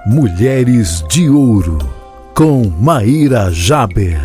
Mulheres de Ouro, com Maíra Jaber.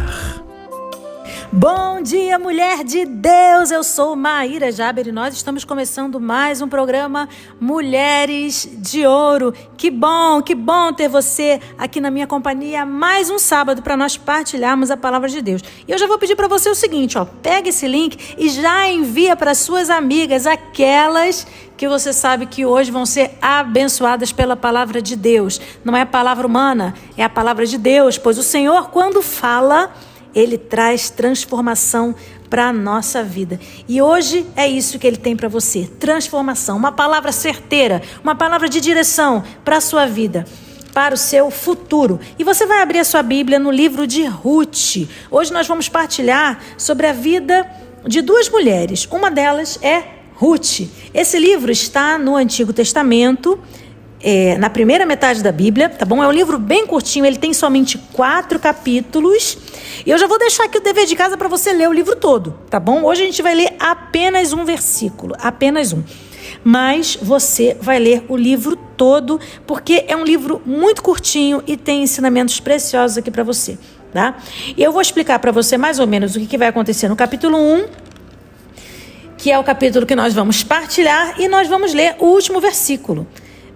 Bom dia, mulher de Deus! Eu sou Maíra Jaber e nós estamos começando mais um programa Mulheres de Ouro. Que bom ter você aqui na minha companhia mais um sábado para nós partilharmos a palavra de Deus. E eu já vou pedir para você o seguinte, pega esse link e já envia para suas amigas, aquelas que você sabe que hoje vão ser abençoadas pela palavra de Deus. Não é a palavra humana, é a palavra de Deus, pois o Senhor, quando fala, Ele traz transformação para a nossa vida. E hoje é isso que Ele tem para você, transformação, uma palavra certeira, uma palavra de direção para a sua vida, para o seu futuro. E você vai abrir a sua Bíblia no livro de Ruth. Hoje nós vamos partilhar sobre a vida de duas mulheres. Uma delas é Ruth. Esse livro está no Antigo Testamento, na primeira metade da Bíblia, tá bom? É um livro bem curtinho, ele tem somente 4 capítulos. E eu já vou deixar aqui o dever de casa para você ler o livro todo, tá bom? Hoje a gente vai ler apenas um versículo, apenas um. Mas você vai ler o livro todo, porque é um livro muito curtinho e tem ensinamentos preciosos aqui para você, tá? E eu vou explicar para você mais ou menos o que vai acontecer no capítulo 1, que é o capítulo que nós vamos partilhar, e nós vamos ler o último versículo.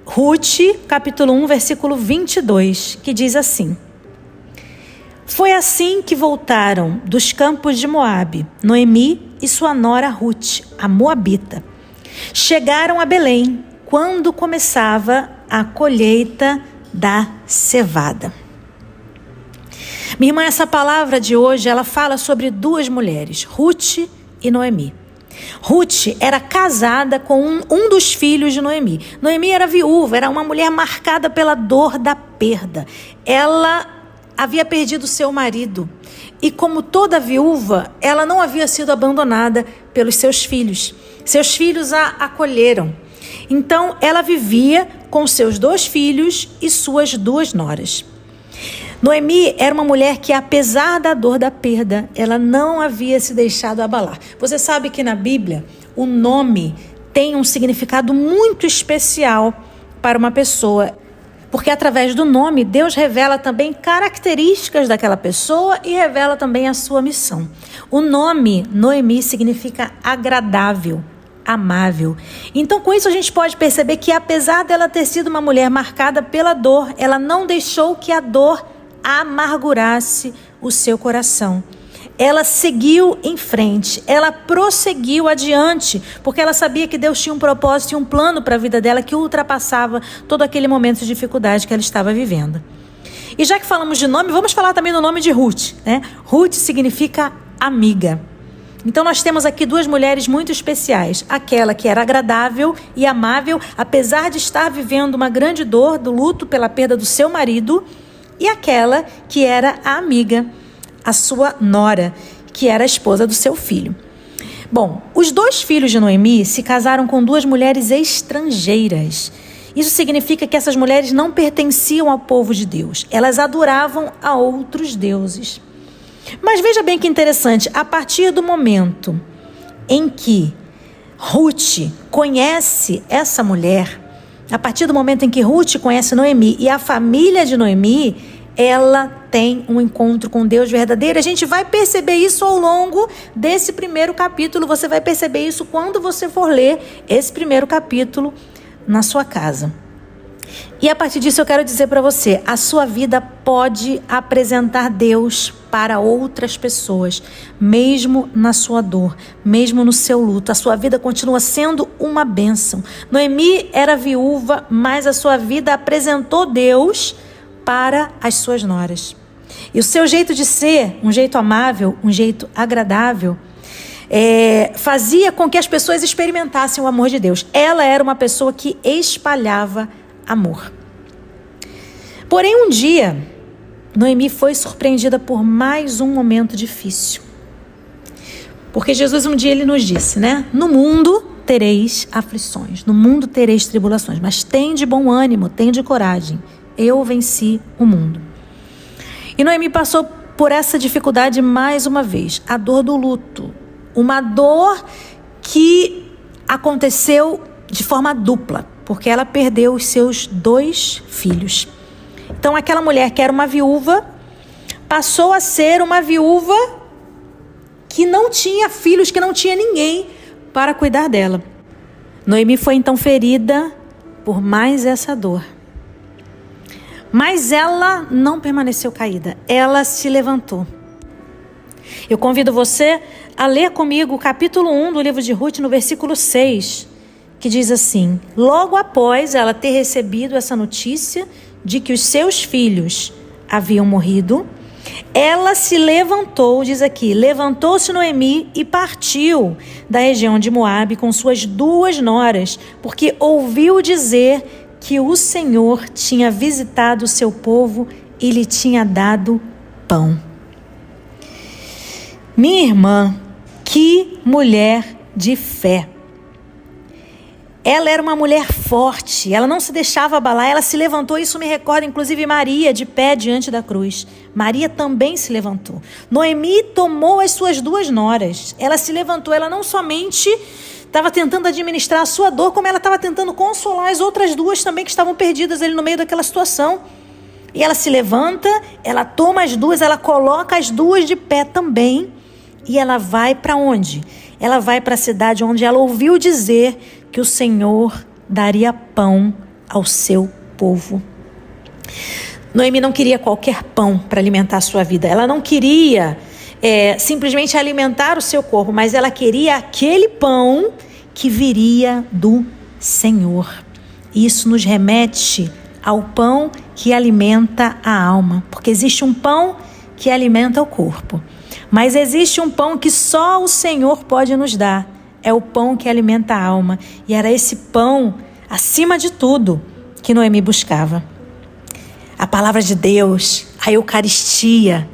Ruth, capítulo 1, versículo 22, que diz assim: Foi assim que voltaram dos campos de Moabe, Noemi e sua nora Ruth, a moabita. Chegaram a Belém, quando começava a colheita da cevada. Minha irmã, essa palavra de hoje, ela fala sobre duas mulheres, Ruth e Noemi. Ruth era casada com um dos filhos de Noemi. Noemi era viúva, era uma mulher marcada pela dor da perda. Ela havia perdido seu marido e, como toda viúva, ela não havia sido abandonada pelos seus filhos. Seus filhos a acolheram. Então, ela vivia com seus 2 filhos e suas 2 noras. Noemi era uma mulher que, apesar da dor da perda, ela não havia se deixado abalar. Você sabe que na Bíblia o nome tem um significado muito especial para uma pessoa, porque através do nome Deus revela também características daquela pessoa e revela também a sua missão. O nome Noemi significa agradável, amável. Então, com isso a gente pode perceber que, apesar dela ter sido uma mulher marcada pela dor, ela não deixou que a dor amargurasse o seu coração. Ela seguiu em frente, ela prosseguiu adiante, porque ela sabia que Deus tinha um propósito e um plano para a vida dela que ultrapassava todo aquele momento de dificuldade que ela estava vivendo. E já que falamos de nome, vamos falar também do nome de Ruth, né? Ruth significa amiga. Então nós temos aqui duas mulheres muito especiais, aquela que era agradável e amável, apesar de estar vivendo uma grande dor do luto pela perda do seu marido, e aquela que era a amiga, a sua nora, que era a esposa do seu filho. Bom, os 2 filhos de Noemi se casaram com 2 mulheres estrangeiras. Isso significa que essas mulheres não pertenciam ao povo de Deus. Elas adoravam a outros deuses. Mas veja bem que interessante, a partir do momento em que Ruth conhece essa mulher, a partir do momento em que Ruth conhece Noemi e a família de Noemi, ela tem um encontro com Deus verdadeiro. A gente vai perceber isso ao longo desse primeiro capítulo. Você vai perceber isso quando você for ler esse primeiro capítulo na sua casa. E a partir disso eu quero dizer para você, a sua vida pode apresentar Deus para outras pessoas, mesmo na sua dor, mesmo no seu luto. A sua vida continua sendo uma bênção. Noemi era viúva, mas a sua vida apresentou Deus para as suas noras. E o seu jeito de ser, um jeito amável, um jeito agradável, fazia com que as pessoas experimentassem o amor de Deus. Ela era uma pessoa que espalhava amor. Porém, um dia, Noemi foi surpreendida por mais um momento difícil. Porque Jesus um dia ele nos disse, né? No mundo tereis aflições, no mundo tereis tribulações, mas tende bom ânimo, tende coragem. Eu venci o mundo. E Noemi passou por essa dificuldade mais uma vez, a dor do luto. Uma dor que aconteceu de forma dupla, porque ela perdeu os seus 2 filhos. Então aquela mulher que era uma viúva, passou a ser uma viúva que não tinha filhos, que não tinha ninguém para cuidar dela. Noemi foi então ferida por mais essa dor. Mas ela não permaneceu caída, ela se levantou. Eu convido você a ler comigo o capítulo 1 do livro de Ruth, no versículo 6, que diz assim: logo após ela ter recebido essa notícia de que os seus filhos haviam morrido, ela se levantou, diz aqui, levantou-se Noemi e partiu da região de Moabe com suas 2 noras, porque ouviu dizer que o Senhor tinha visitado o seu povo e lhe tinha dado pão. Minha irmã, que mulher de fé. Ela era uma mulher forte, ela não se deixava abalar, ela se levantou. Isso me recorda inclusive Maria de pé diante da cruz. Maria também se levantou. Noemi tomou as suas 2 noras, ela se levantou, ela não somente estava tentando administrar a sua dor, como ela estava tentando consolar as outras 2 também que estavam perdidas ali no meio daquela situação. E ela se levanta, ela toma as 2, ela coloca as 2 de pé também. E ela vai para onde? Ela vai para a cidade onde ela ouviu dizer que o Senhor daria pão ao seu povo. Noemi não queria qualquer pão para alimentar a sua vida. Ela não queria simplesmente alimentar o seu corpo, mas ela queria aquele pão que viria do Senhor. Isso nos remete ao pão que alimenta a alma, porque existe um pão que alimenta o corpo, mas existe um pão que só o Senhor pode nos dar. É o pão que alimenta a alma. E era esse pão, acima de tudo, que Noemi buscava. A palavra de Deus, a Eucaristia,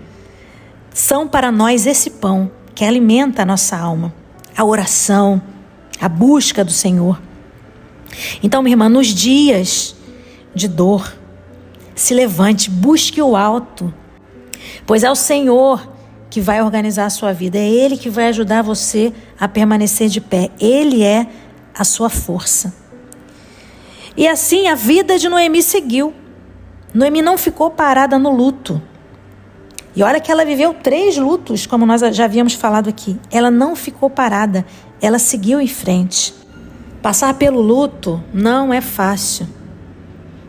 são para nós esse pão que alimenta a nossa alma. A oração, a busca do Senhor. Então, minha irmã, nos dias de dor, se levante, busque o alto, pois é o Senhor que vai organizar a sua vida. É Ele que vai ajudar você a permanecer de pé. Ele é a sua força. E assim a vida de Noemi seguiu. Noemi não ficou parada no luto. E olha que ela viveu 3 lutos, como nós já havíamos falado aqui. Ela não ficou parada, ela seguiu em frente. Passar pelo luto não é fácil,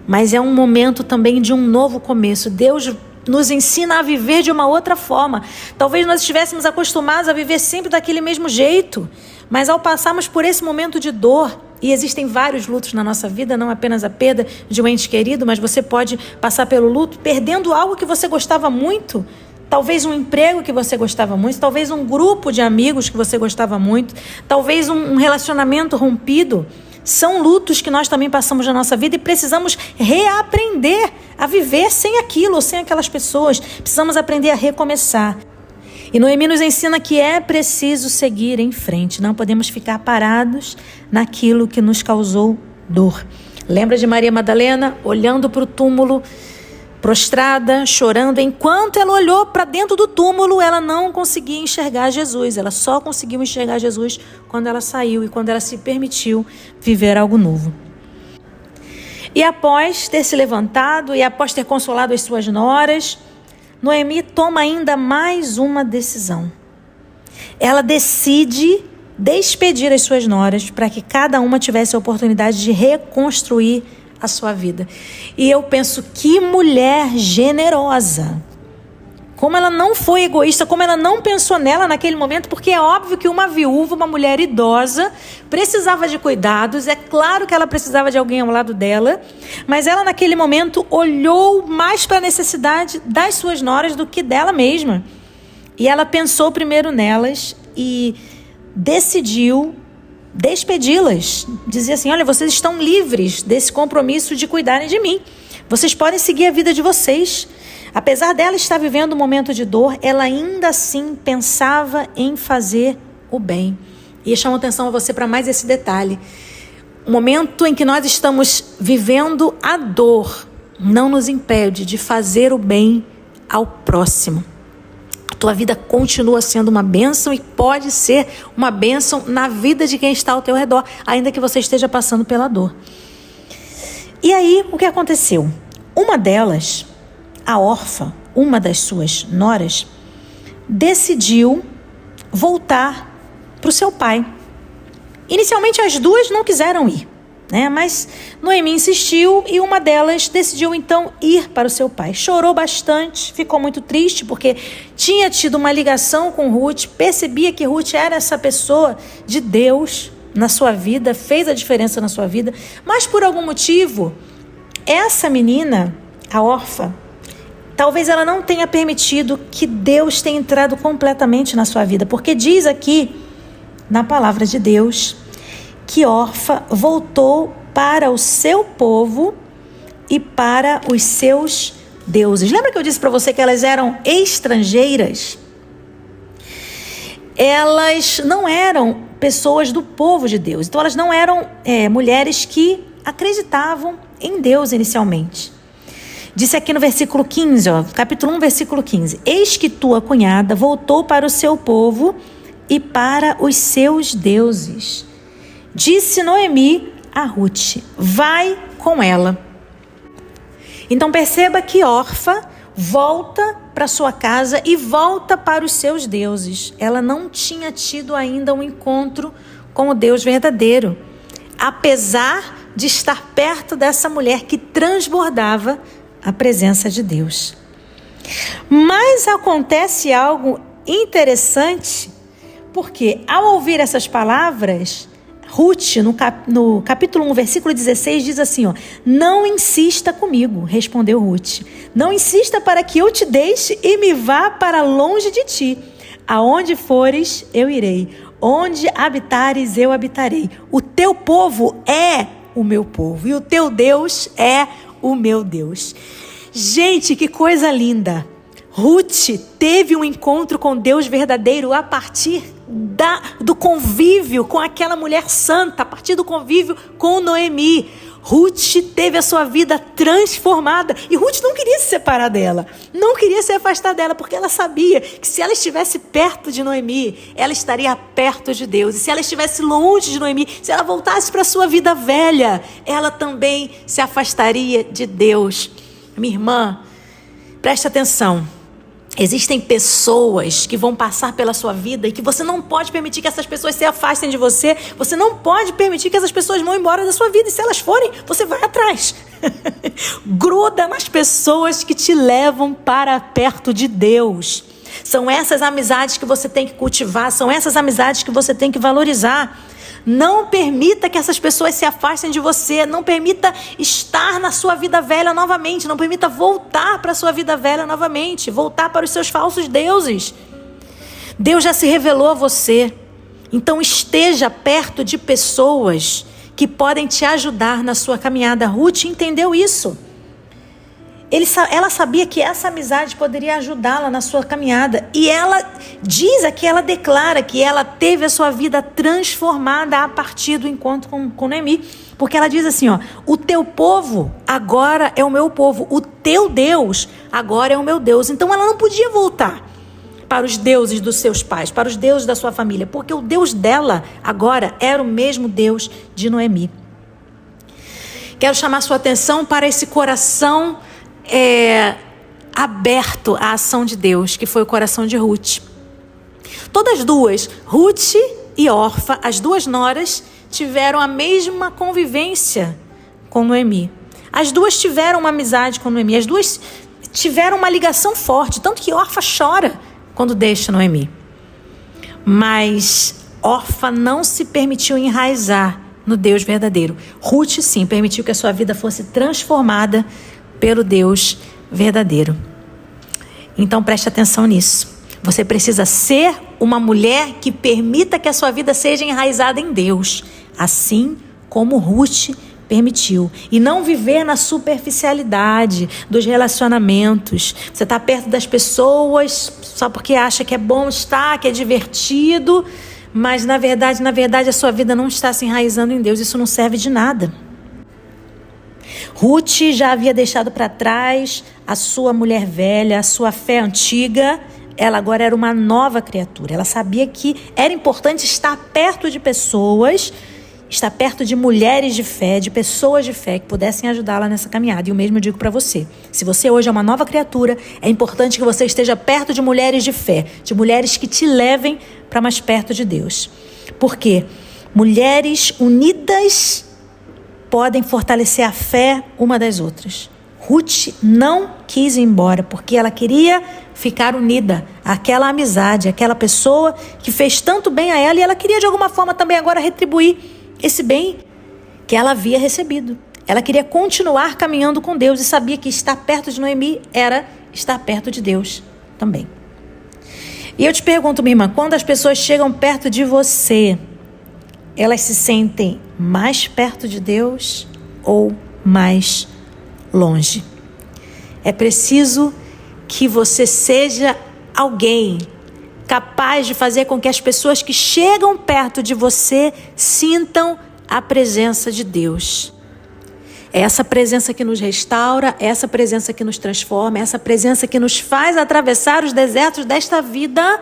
mas é um momento também de um novo começo. Deus nos ensina a viver de uma outra forma. Talvez nós estivéssemos acostumados a viver sempre daquele mesmo jeito, mas ao passarmos por esse momento de dor, e existem vários lutos na nossa vida, não apenas a perda de um ente querido, mas você pode passar pelo luto perdendo algo que você gostava muito, talvez um emprego que você gostava muito, talvez um grupo de amigos que você gostava muito, talvez um relacionamento rompido. São lutos que nós também passamos na nossa vida e precisamos reaprender a viver sem aquilo ou sem aquelas pessoas. Precisamos aprender a recomeçar. E Noemi nos ensina que é preciso seguir em frente. Não podemos ficar parados naquilo que nos causou dor. Lembra de Maria Madalena olhando para o túmulo, prostrada, chorando? Enquanto ela olhou para dentro do túmulo, ela não conseguia enxergar Jesus. Ela só conseguiu enxergar Jesus quando ela saiu e quando ela se permitiu viver algo novo. E após ter se levantado e após ter consolado as suas noras, Noemi toma ainda mais uma decisão. Ela decide despedir as suas noras para que cada uma tivesse a oportunidade de reconstruir a sua vida. E eu penso, que mulher generosa. Como ela não foi egoísta, como ela não pensou nela naquele momento, porque é óbvio que uma viúva, uma mulher idosa, precisava de cuidados, é claro que ela precisava de alguém ao lado dela, mas ela naquele momento olhou mais para a necessidade das suas noras do que dela mesma. E ela pensou primeiro nelas e decidiu despedi-las. Dizia assim: olha, vocês estão livres desse compromisso de cuidarem de mim. Vocês podem seguir a vida de vocês. Apesar dela estar vivendo um momento de dor, ela ainda assim pensava em fazer o bem. E eu chamo atenção a você para mais esse detalhe. O momento em que nós estamos vivendo a dor não nos impede de fazer o bem ao próximo. A tua vida continua sendo uma bênção e pode ser uma bênção na vida de quem está ao teu redor, ainda que você esteja passando pela dor. E aí, o que aconteceu? Uma delas, a Orfa, uma das suas noras, decidiu voltar para o seu pai. Inicialmente as duas não quiseram ir, né? Mas Noemi insistiu e uma delas decidiu então ir para o seu pai. Chorou bastante, ficou muito triste porque tinha tido uma ligação com Ruth, percebia que Ruth era essa pessoa de Deus na sua vida, fez a diferença na sua vida, mas por algum motivo, essa menina, a Orfa, talvez ela não tenha permitido que Deus tenha entrado completamente na sua vida, porque diz aqui na palavra de Deus que Orfa voltou para o seu povo e para os seus deuses. Lembra que eu disse para você que elas eram estrangeiras? Elas não eram pessoas do povo de Deus. Então elas não eram mulheres que acreditavam em Deus inicialmente. Disse aqui no versículo 15, capítulo 1, versículo 15. Eis que tua cunhada voltou para o seu povo e para os seus deuses. Disse Noemi a Ruth, vai com ela. Então perceba que Orfa volta para sua casa e volta para os seus deuses. Ela não tinha tido ainda um encontro com o Deus verdadeiro, apesar de estar perto dessa mulher que transbordava a presença de Deus. Mas acontece algo interessante, porque ao ouvir essas palavras, Ruth, no capítulo 1, versículo 16, diz assim, não insista comigo, respondeu Ruth. Não insista para que eu te deixe e me vá para longe de ti. Aonde fores, eu irei. Onde habitares, eu habitarei. O teu povo é o meu povo e o teu Deus é o meu Deus. Gente, que coisa linda! Ruth teve um encontro com Deus verdadeiro a partir do convívio com aquela mulher santa, a partir do convívio com Noemi. Ruth teve a sua vida transformada e Ruth não queria se separar dela, não queria se afastar dela, porque ela sabia que se ela estivesse perto de Noemi, ela estaria perto de Deus. E se ela estivesse longe de Noemi, se ela voltasse para a sua vida velha, ela também se afastaria de Deus. Minha irmã, preste atenção. Existem pessoas que vão passar pela sua vida e que você não pode permitir que essas pessoas se afastem de você. Você não pode permitir que essas pessoas vão embora da sua vida. E se elas forem, você vai atrás. Gruda nas pessoas que te levam para perto de Deus. São essas amizades que você tem que cultivar. São essas amizades que você tem que valorizar. Não permita que essas pessoas se afastem de você. Não permita estar na sua vida velha novamente. Não permita voltar para a sua vida velha novamente. Voltar para os seus falsos deuses. Deus já se revelou a você. Então esteja perto de pessoas que podem te ajudar na sua caminhada. Ruth entendeu isso. Ela sabia que essa amizade poderia ajudá-la na sua caminhada. E ela diz aqui, ela declara que ela teve a sua vida transformada a partir do encontro com Noemi. Porque ela diz assim, o teu povo agora é o meu povo. O teu Deus agora é o meu Deus. Então ela não podia voltar para os deuses dos seus pais, para os deuses da sua família. Porque o Deus dela agora era o mesmo Deus de Noemi. Quero chamar sua atenção para esse coração aberto à ação de Deus, que foi o coração de Ruth. Todas duas, Ruth e Orfa, as duas noras, tiveram a mesma convivência com Noemi. As duas tiveram uma amizade com Noemi, as duas tiveram uma ligação forte, tanto que Orfa chora quando deixa Noemi. Mas Orfa não se permitiu enraizar no Deus verdadeiro. Ruth, sim, permitiu que a sua vida fosse transformada pelo Deus verdadeiro. Então preste atenção nisso. Você precisa ser uma mulher que permita que a sua vida seja enraizada em Deus, assim como Ruth permitiu. E não viver na superficialidade dos relacionamentos. Você está perto das pessoas só porque acha que é bom estar, que é divertido, mas na verdade a sua vida não está se enraizando em Deus. Isso não serve de nada. Ruth já havia deixado para trás a sua mulher velha, a sua fé antiga. Ela agora era uma nova criatura. Ela sabia que era importante estar perto de pessoas estar perto de mulheres de fé, de pessoas de fé que pudessem ajudá-la nessa caminhada. E o mesmo eu digo para você. Se você hoje é uma nova criatura, é importante que você esteja perto de mulheres de fé, de mulheres que te levem para mais perto de Deus. Porque mulheres unidas podem fortalecer a fé uma das outras. Ruth não quis ir embora, porque ela queria ficar unida àquela amizade, àquela pessoa que fez tanto bem a ela, e ela queria de alguma forma também agora retribuir esse bem que ela havia recebido. Ela queria continuar caminhando com Deus e sabia que estar perto de Noemi era estar perto de Deus também. E eu te pergunto, minha irmã, quando as pessoas chegam perto de você, elas se sentem mais perto de Deus ou mais longe? É preciso que você seja alguém capaz de fazer com que as pessoas que chegam perto de você sintam a presença de Deus. É essa presença que nos restaura, é essa presença que nos transforma, é essa presença que nos faz atravessar os desertos desta vida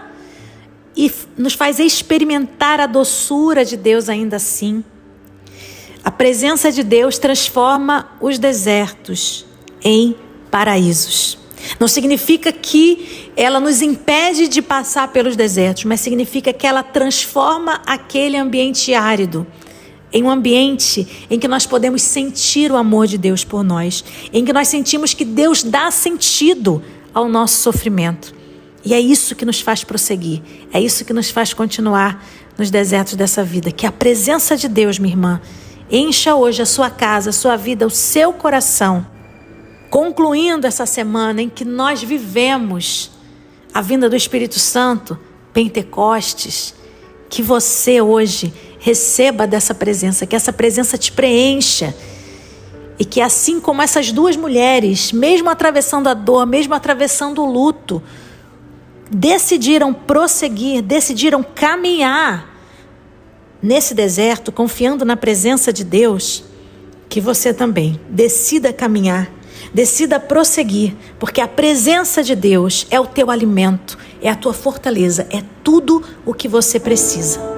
e nos faz experimentar a doçura de Deus ainda assim. A presença de Deus transforma os desertos em paraísos. Não significa que ela nos impede de passar pelos desertos, mas significa que ela transforma aquele ambiente árido em um ambiente em que nós podemos sentir o amor de Deus por nós, em que nós sentimos que Deus dá sentido ao nosso sofrimento. E é isso que nos faz prosseguir, é isso que nos faz continuar nos desertos dessa vida. Que a presença de Deus, minha irmã, encha hoje a sua casa, a sua vida, o seu coração. Concluindo essa semana em que nós vivemos a vinda do Espírito Santo, Pentecostes, que você hoje receba dessa presença, que essa presença te preencha. E que assim como essas duas mulheres, mesmo atravessando a dor, mesmo atravessando o luto, decidiram prosseguir, decidiram caminhar nesse deserto, confiando na presença de Deus, que você também decida caminhar, decida prosseguir, porque a presença de Deus é o teu alimento, é a tua fortaleza, é tudo o que você precisa.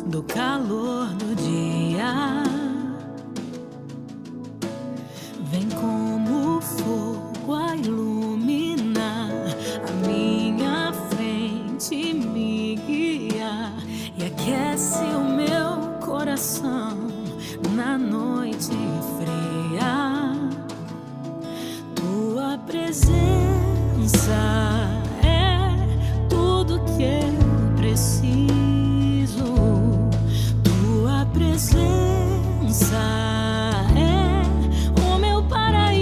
Do calor do dia, vem como fogo a iluminar a minha frente, me guiar e aquece o meu coração na noite fria. Tua presença é tudo que eu preciso. Presença é o meu paraíso.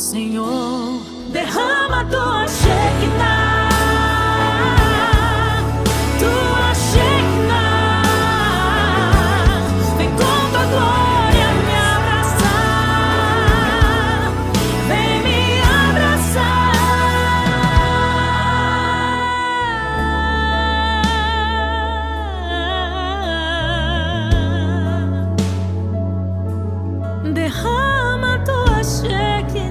Senhor, derrama tua Shekinah, tua Shekinah, vem com tua glória me abraçar, vem me abraçar. Derrama tua Shekinah.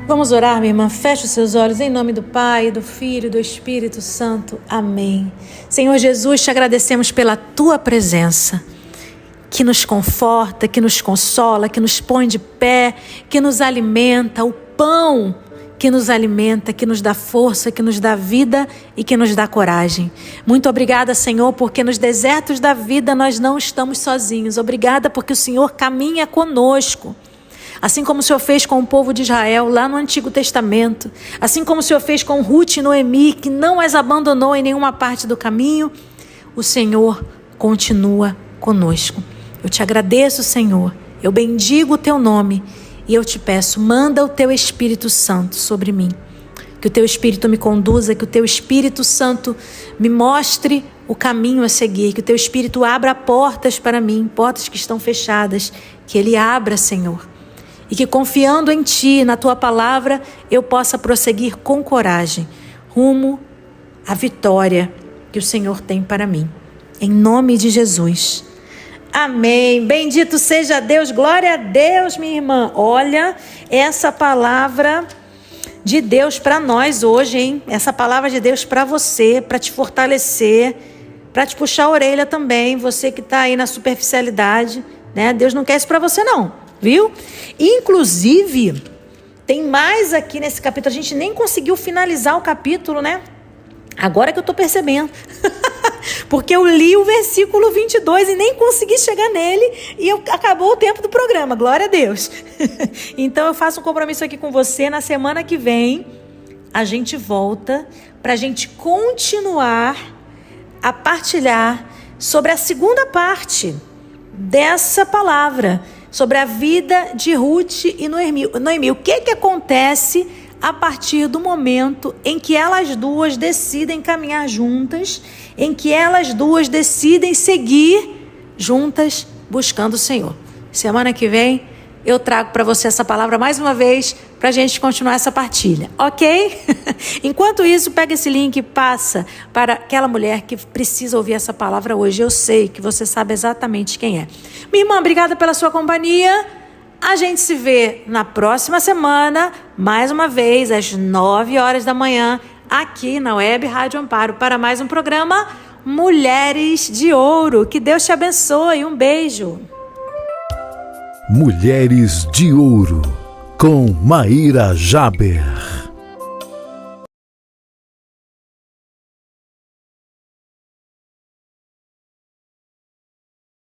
Vamos orar, minha irmã. Feche os seus olhos em nome do Pai, do Filho e do Espírito Santo. Amém. Senhor Jesus, te agradecemos pela tua presença, que nos conforta, que nos consola, que nos põe de pé, que nos alimenta, o pão que nos alimenta, que nos dá força, que nos dá vida e que nos dá coragem. Muito obrigada, Senhor, porque nos desertos da vida nós não estamos sozinhos. Obrigada porque o Senhor caminha conosco. Assim como o Senhor fez com o povo de Israel lá no Antigo Testamento, assim como o Senhor fez com Ruth e Noemi, que não as abandonou em nenhuma parte do caminho, o Senhor continua conosco. Eu te agradeço, Senhor, eu bendigo o teu nome e eu te peço, manda o teu Espírito Santo sobre mim, que o teu Espírito me conduza, que o teu Espírito Santo me mostre o caminho a seguir, que o teu Espírito abra portas para mim, portas que estão fechadas, que ele abra, Senhor. E que confiando em Ti, na Tua palavra, eu possa prosseguir com coragem, rumo à vitória que o Senhor tem para mim. Em nome de Jesus. Amém. Bendito seja Deus. Glória a Deus, minha irmã. Olha, essa palavra de Deus para nós hoje, hein? Essa palavra de Deus para você, para te fortalecer, para te puxar a orelha também, você que está aí na superficialidade, né? Deus não quer isso para você não. Viu? Inclusive, tem mais aqui nesse capítulo. A gente nem conseguiu finalizar o capítulo, né? Agora que eu tô percebendo. Porque eu li o versículo 22 e nem consegui chegar nele e acabou o tempo do programa. Glória a Deus. Então eu faço um compromisso aqui com você. Na semana que vem, a gente volta pra gente continuar a partilhar sobre a segunda parte dessa palavra, sobre a vida de Ruth e Noemi. O que acontece a partir do momento em que elas duas decidem caminhar juntas, em que elas duas decidem seguir juntas buscando o Senhor. Semana que vem eu trago para você essa palavra mais uma vez para a gente continuar essa partilha, ok? Enquanto isso, pega esse link e passa para aquela mulher que precisa ouvir essa palavra hoje. Eu sei que você sabe exatamente quem é. Minha irmã, obrigada pela sua companhia. A gente se vê na próxima semana, mais uma vez, às 9 horas da manhã, aqui na Web Rádio Amparo, para mais um programa Mulheres de Ouro. Que Deus te abençoe. Um beijo. Mulheres de Ouro, com Maíra Jaber.